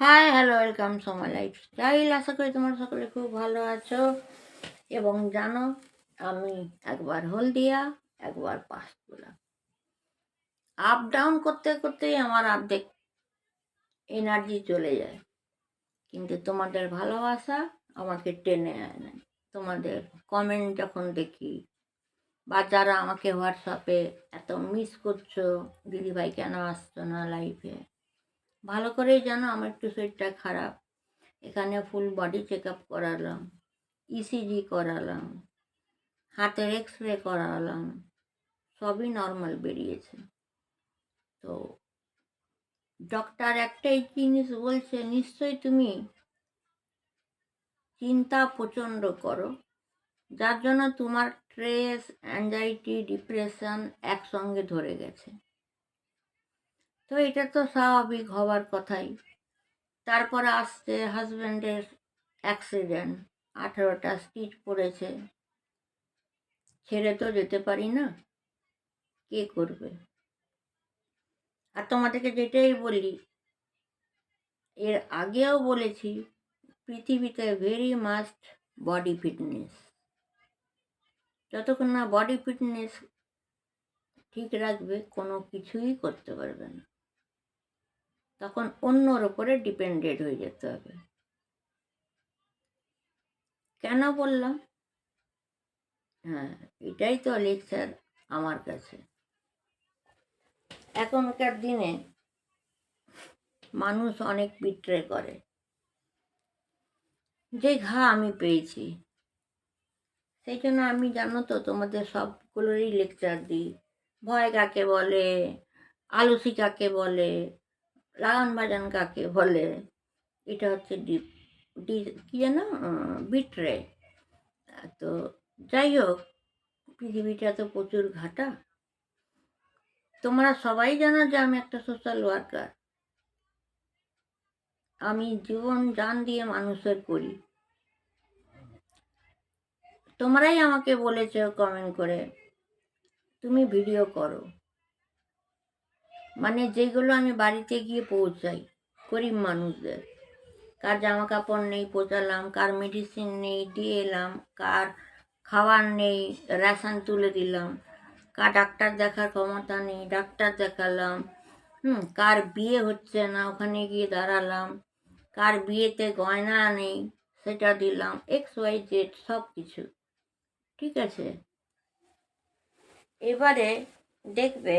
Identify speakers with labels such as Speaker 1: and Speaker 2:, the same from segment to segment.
Speaker 1: High hello welcome to my lifestyle. আশা করি তোমরা সকলে খুব ভালো আছো এবং জানো আমি একবার হলদিয়া একবার পাঁশকুড়া আপ ডাউন করতে করতেই আমার অর্ধেক এনার্জি চলে যায়, কিন্তু তোমাদের ভালোবাসা আমাকে টেনে আনে। তোমাদের কমেন্ট যখন দেখি বা যারা আমাকে হোয়াটসঅ্যাপে এত মিস করছো, দিদিভাই কেন আসছো না লাইফে, ভালো করেই জানো আমার একটু শরীরটা খারাপ। এখানে ফুল বডি চেক আপ করালাম, ইসিজি করালাম, হাতের এক্স-রে করালাম, সবই নর্মাল বেরিয়েছে। তো ডক্টর একটাই জিনিস বলছে, নিশ্চয়ই তুমি চিন্তা প্রচণ্ড করো, যার জন্য তোমার স্ট্রেস, অ্যাংজাইটি, ডিপ্রেশন একসঙ্গে ধরে গেছে। তো এটা তো স্বাভাবিক হওয়ার কথাই। তারপরে আসছে হাজব্যান্ডের অ্যাক্সিডেন্ট, 18টা স্টিচ পড়েছে, ছেড়ে তো যেতে পারি না, কে করবে? আর তোমাদেরকে যেটাই বলি, এর আগেও বলেছি, পৃথিবীতে ভেরি মাস্ট বডি ফিটনেস। যতক্ষণ না বডি ফিটনেস ঠিক রাখবে কোনো কিছুই করতে পারবে না, তখন অন্যর ওপরে ডিপেন্ডেন্ট হয়ে যেতে হবে। কেন বললাম? হ্যাঁ, এটাই তো লেকচার আমার কাছে। এখনকার দিনে মানুষ অনেক বিট্রে করে। যে ঘা আমি পেয়েছি, সেই জন্য আমি জানো তো তোমাদের সবগুলোরই লেকচার দিই। ভয় কাকে বলে, আলসি কাকে বলে, লাগান বাজান কাকে বলে, এটা হচ্ছে কি যেন বিট্রে। তো যাই হোক, পৃথিবীটা তো প্রচুর ঘাটা। তোমরা সবাই জানো যে আমি একটা সোশ্যাল ওয়ার্কার। আমি জীবন জান দিয়ে মানুষের করি। তোমরাই আমাকে বলেছো কমেন্ট করে, তুমি ভিডিও করো, মানে যেগুলো আমি বাড়িতে গিয়ে পৌঁছাই গরিব মানুষদের। কার জামা কাপড় নেই, পৌঁছালাম। কার মেডিসিন নেই, দিয়ে এলাম। কার খাবার নেই, রেশন তুলে দিলাম। কার ডাক্তার দেখার ক্ষমতা নেই, ডাক্তার দেখালাম। কার বিয়ে হচ্ছে না, ওখানে গিয়ে দাঁড়ালাম। কার বিয়েতে গয়না নেই, সেটা দিলাম। XYZ সব কিছু, ঠিক আছে। এবারে দেখবে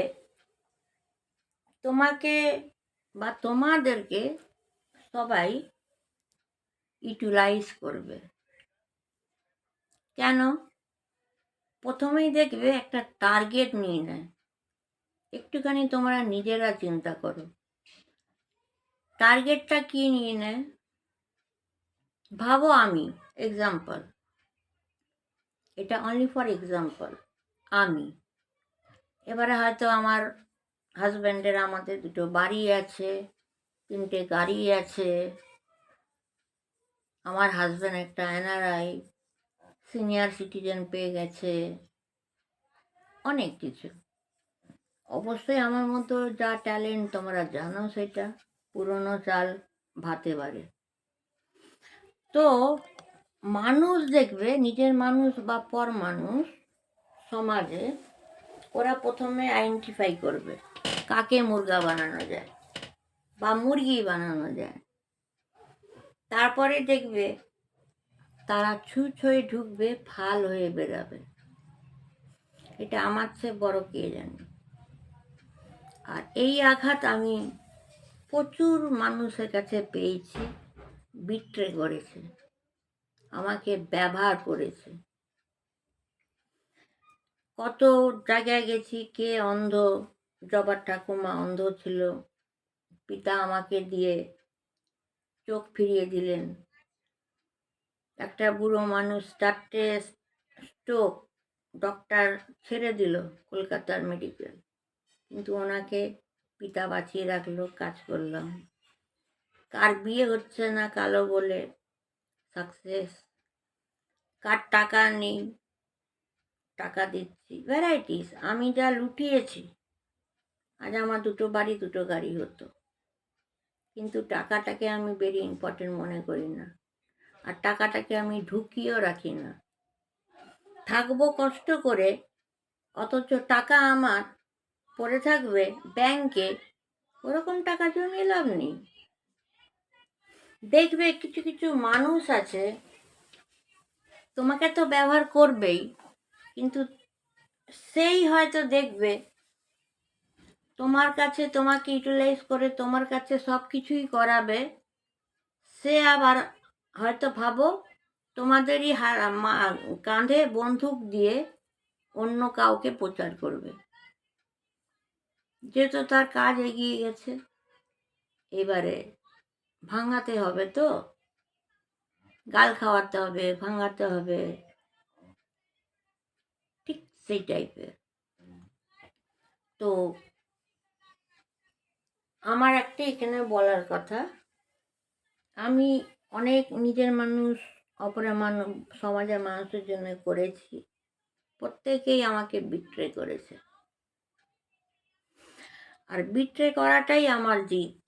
Speaker 1: তোমাকে বা তোমাদেরকে সবাই ইউটিলাইজ করবে। কেন? প্রথমেই দেখবে একটা টার্গেট নিয়ে নেয়। একটুখানি তোমরা নিজেরা চিন্তা করো, টার্গেটটা কি নিয়ে নেয়। ভাবো আমি এক্সাম্পল, এটা অনলি ফর এক্সাম্পল। আমি এবারে হয়তো আমার হাজব্যান্ডের, আমাদের দুটো বাড়ি আছে, 3টে গাড়ি আছে। আমার হাজব্যান্ড একটা NRI, সিনিয়র সিটিজেন পেয়ে গেছে, অনেক কিছু। অবশ্যই আমার মতো যা ট্যালেন্ট তোমরা জানো, সেটা পুরনো চাল ভাতে বাড়ে। তো মানুষ দেখবে, নিজের মানুষ বা পর মানুষ সমাজে, ওরা প্রথমে আইডেন্টিফাই করবে কাকে মুরগা বানানো যায় বা মুরগি বানানো যায়। তারপরে দেখবে তারা ছুঁচ হয়ে ঢুকবে, ফাল হয়ে বেরাবে। এটা আমার চেয়ে বড় কে জানে। আর এই আঘাত আমি প্রচুর মানুষের কাছে পেয়েছি। বিট্রে করেছে, আমাকে ব্যবহার করেছে। কত জায়গায় গেছি, কে অন্ধ, জবার ঠাকুমা অন্ধ ছিল, পিতা আমাকে দিয়ে চোখ ফিরিয়ে দিলেন। একটা বুড়ো মানুষ, 4টে স্ট্রোক, ডক্টর ছেড়ে দিল কলকাতার মেডিকেল, কিন্তু ওনাকে পিতা বাঁচিয়ে রাখলো, কাজ করলাম। কার বিয়ে হচ্ছে না কালো বলে, সাকসেস। কার টাকা নেই, টাকা দিচ্ছি, ভ্যারাইটিস। আমি যা লুটিয়েছি, আজ আমার 2টো বাড়ি 2টো গাড়ি হতো, কিন্তু টাকাটাকে আমি ভেরি ইম্পর্টেন্ট মনে করি না, আর টাকাটাকে আমি ঢুকিয়েও রাখি না। থাকবো কষ্ট করে, অথচ টাকা আমার পড়ে থাকবে ব্যাংকে, ওরকম টাকা জমিয়ে লাভ নেই। দেখবে কিছু কিছু মানুষ আছে, তোমাকে তো ব্যবহার করবেই, কিন্তু সেই হয়তো দেখবে তোমার কাছে তোমাকে ইউটিলাইজ করে তোমার কাছে সব কিছুই করাবে। সে আবার হয়তো ভাবো তোমাদেরই কাঁধে বন্দুক দিয়ে অন্য কাউকে প্রচার করবে, যেহেতু তার কাজ এগিয়ে গেছে, এবারে ভাঙাতে হবে, তো গাল খাওয়াতে হবে, ভাঙাতে হবে, ঠিক সেই টাইপের। তো আমার একটা এখানে বলার কথা, আমি অনেক নিজের মানুষ অপরের মানুষ সমাজের মানুষের জন্য করেছি, প্রত্যেকেই আমাকে বিট্রে করেছে, আর বিট্রে করাটাই আমার জিত।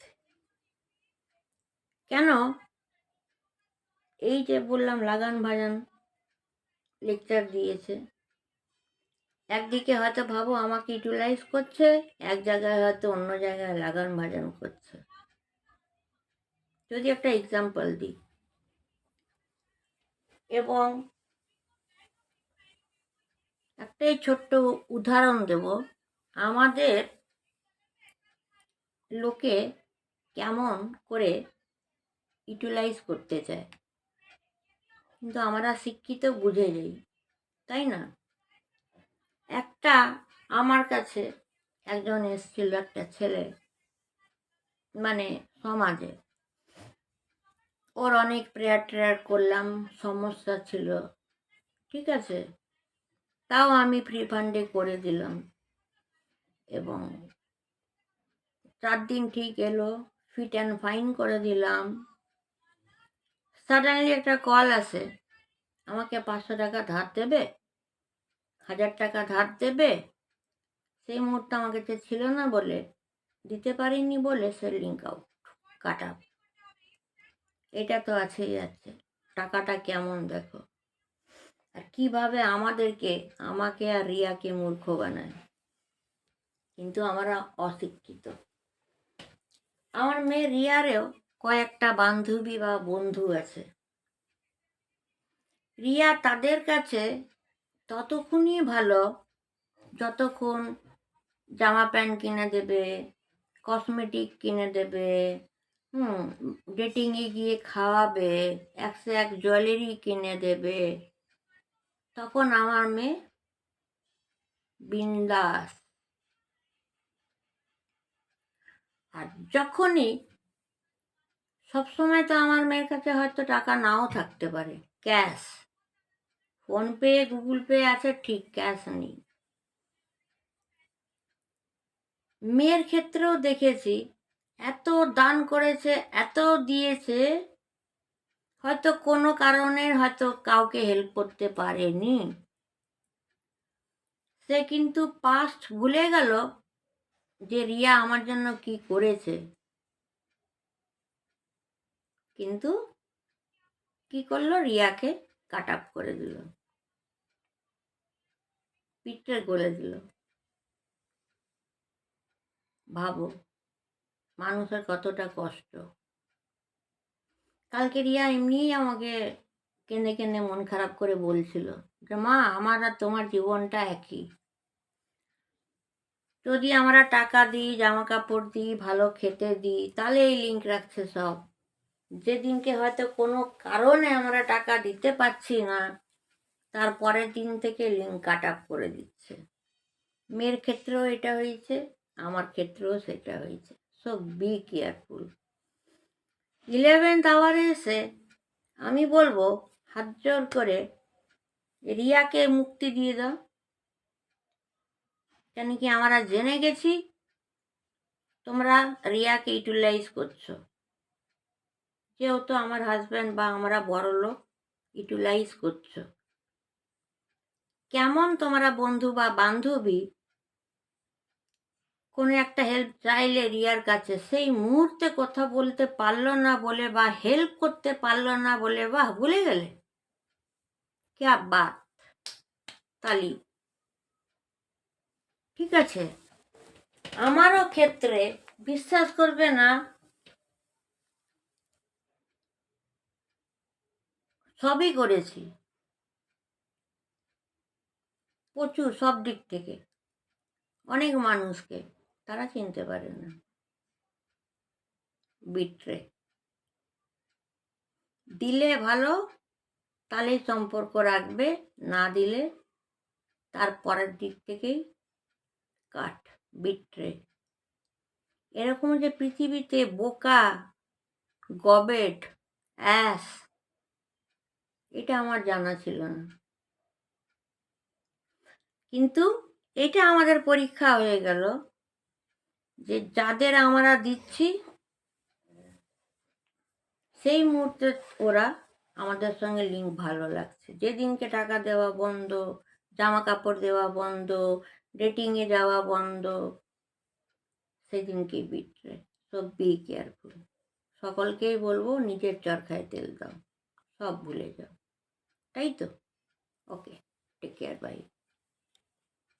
Speaker 1: কেন? এই যে বললাম লাগান ভাজান লেকচার দিয়েছে, একদিকে হয়তো ভাবো আমাকে ইউটিলাইজ করছে, এক জায়গায় হয়তো অন্য জায়গায় লাগান ভাজান করছে। যদি একটা এক্সাম্পল দিই, এবং একটাই ছোট্ট উদাহরণ দেব, আমাদের লোকে কেমন করে ইউটিলাইজ করতে চায়, কিন্তু আমরা শিক্ষিত বুঝে যাই, তাই না? একটা আমার কাছে একজন এসেছিল, একটা ছেলে, মানে সমাজে, ওর অনেক প্রেয়ার ট্রেয়ার করলাম, সমস্যা ছিল, ঠিক আছে, তাও আমি ফ্রি ফান্ডে করে দিলাম, এবং 4 দিন ঠিক এলো, ফিট অ্যান্ড ফাইন করে দিলাম। সাডেনলি একটা কল আসে, আমাকে 500 টাকা ধার দেবে, 1000 টাকা ধার দেবে। সেই মুহূর্তে আমার কাছে ছিল না বলে, দিতে পারিনি বলে সে লিঙ্ক আউট, কাট আপ। এটা তো আছেই আছে, টাকাটা কেমন দেখো, আর কিভাবে আমাকে আর রিয়াকে মূর্খ বানায়, কিন্তু আমরা অশিক্ষিত। আমার মেয়ে রিয়ারেও কয়েকটা বান্ধবী বা বন্ধু আছে, রিয়া তাদের কাছে ততক্ষণই ভালো যতক্ষণ জামা প্যান্ট কিনে দেবে, কসমেটিক কিনে দেবে, ডেটিংয়ে গিয়ে খাওয়াবে, 101 জুয়েলারি কিনে দেবে, তখন আমার মেয়ে বিন্দাস। আর যখনই, সবসময় তো আমার মেয়ের কাছে হয়তো টাকা নাও থাকতে পারে, ক্যাশ, ফোনপে গুগল পে আছে ঠিক, ক্যাশ নেই। মেয়ের ক্ষেত্রেও দেখেছি, এত দান করেছে, এত দিয়েছে, হয়তো কোনো কারণে হয়তো কাউকে হেল্প করতে পারেনি, সে কিন্তু পাস্ট ভুলে গেল যে রিয়া আমার জন্য কি করেছে, কিন্তু কি করলো, রিয়াকে কাট আপ করে দিল, পিঠে গলে দিল। ভাবো মানুষের কতটা কষ্ট। কালকে রিয়া এমনিই আমাকে কেঁদে কেঁদে মন খারাপ করে বলছিল যে মা, আমার আর তোমার জীবনটা একই, যদি আমরা টাকা দিই, জামা কাপড় দিই, ভালো খেতে দিই, তাহলে এই লিঙ্ক রাখছে সব, যেদিনকে হয়তো কোনো কারণে আমরা টাকা দিতে পারছি না, তার পরের দিন থেকে লিঙ্ক কাট আপ করে দিচ্ছে। মেয়ের ক্ষেত্রেও এটা হয়েছে, আমার ক্ষেত্রেও সেটা হয়েছে। So be careful. 11th আওয়ারে এসে আমি বলবো হাত জোর করে, রিয়াকে মুক্তি দিয়ে দাও। কেন কি আমরা জেনে গেছি তোমরা রিয়াকে ইউটিলাইজ করছো, যেহেতু আমার হাজব্যান্ড বা আমরা বড় লোক, ইউটিলাইজ করছো। কেমন তোমরা বন্ধু বা বান্ধবী কোনো একটা হেল্প চাইলে রিয়ার কাছে, সেই মুহূর্তে কথা বলতে পারলো না বলে বা হেল্প করতে পারলো না বলে বাহ ভুলে গেলে, ক্যা বাত, তালি। ঠিক আছে, আমারও ক্ষেত্রে বিশ্বাস করবে না, সবই করেছি প্রচুর, সব দিক থেকে অনেক মানুষকে, তারা চিনতে পারে না। বিট্রে দিলে ভালো, তাহলেই সম্পর্ক রাখবে, না দিলে তার পরের দিক থেকেই কাট। বিট্রে এরকম যে পৃথিবীতে বোকা, গবেট, অ্যাস, এটা আমার জানা ছিল না। কিন্তু এটা আমাদের পরীক্ষা হয়ে গেল যে যাদের আমরা দিচ্ছি সেই মুহূর্তে ওরা আমাদের সঙ্গে লিঙ্ক ভালো লাগছে। যেদিনকে টাকা দেওয়া বন্ধ, জামা কাপড় দেওয়া বন্ধ, ডেটিংয়ে যাওয়া বন্ধ, সেদিনকেই বিট্রে। So be careful. সকলকেই বলবো নিজের চরকায় তেল দাও, সব ভুলে যাও, তাই তো? ওকে, টেক কেয়ার, বাই।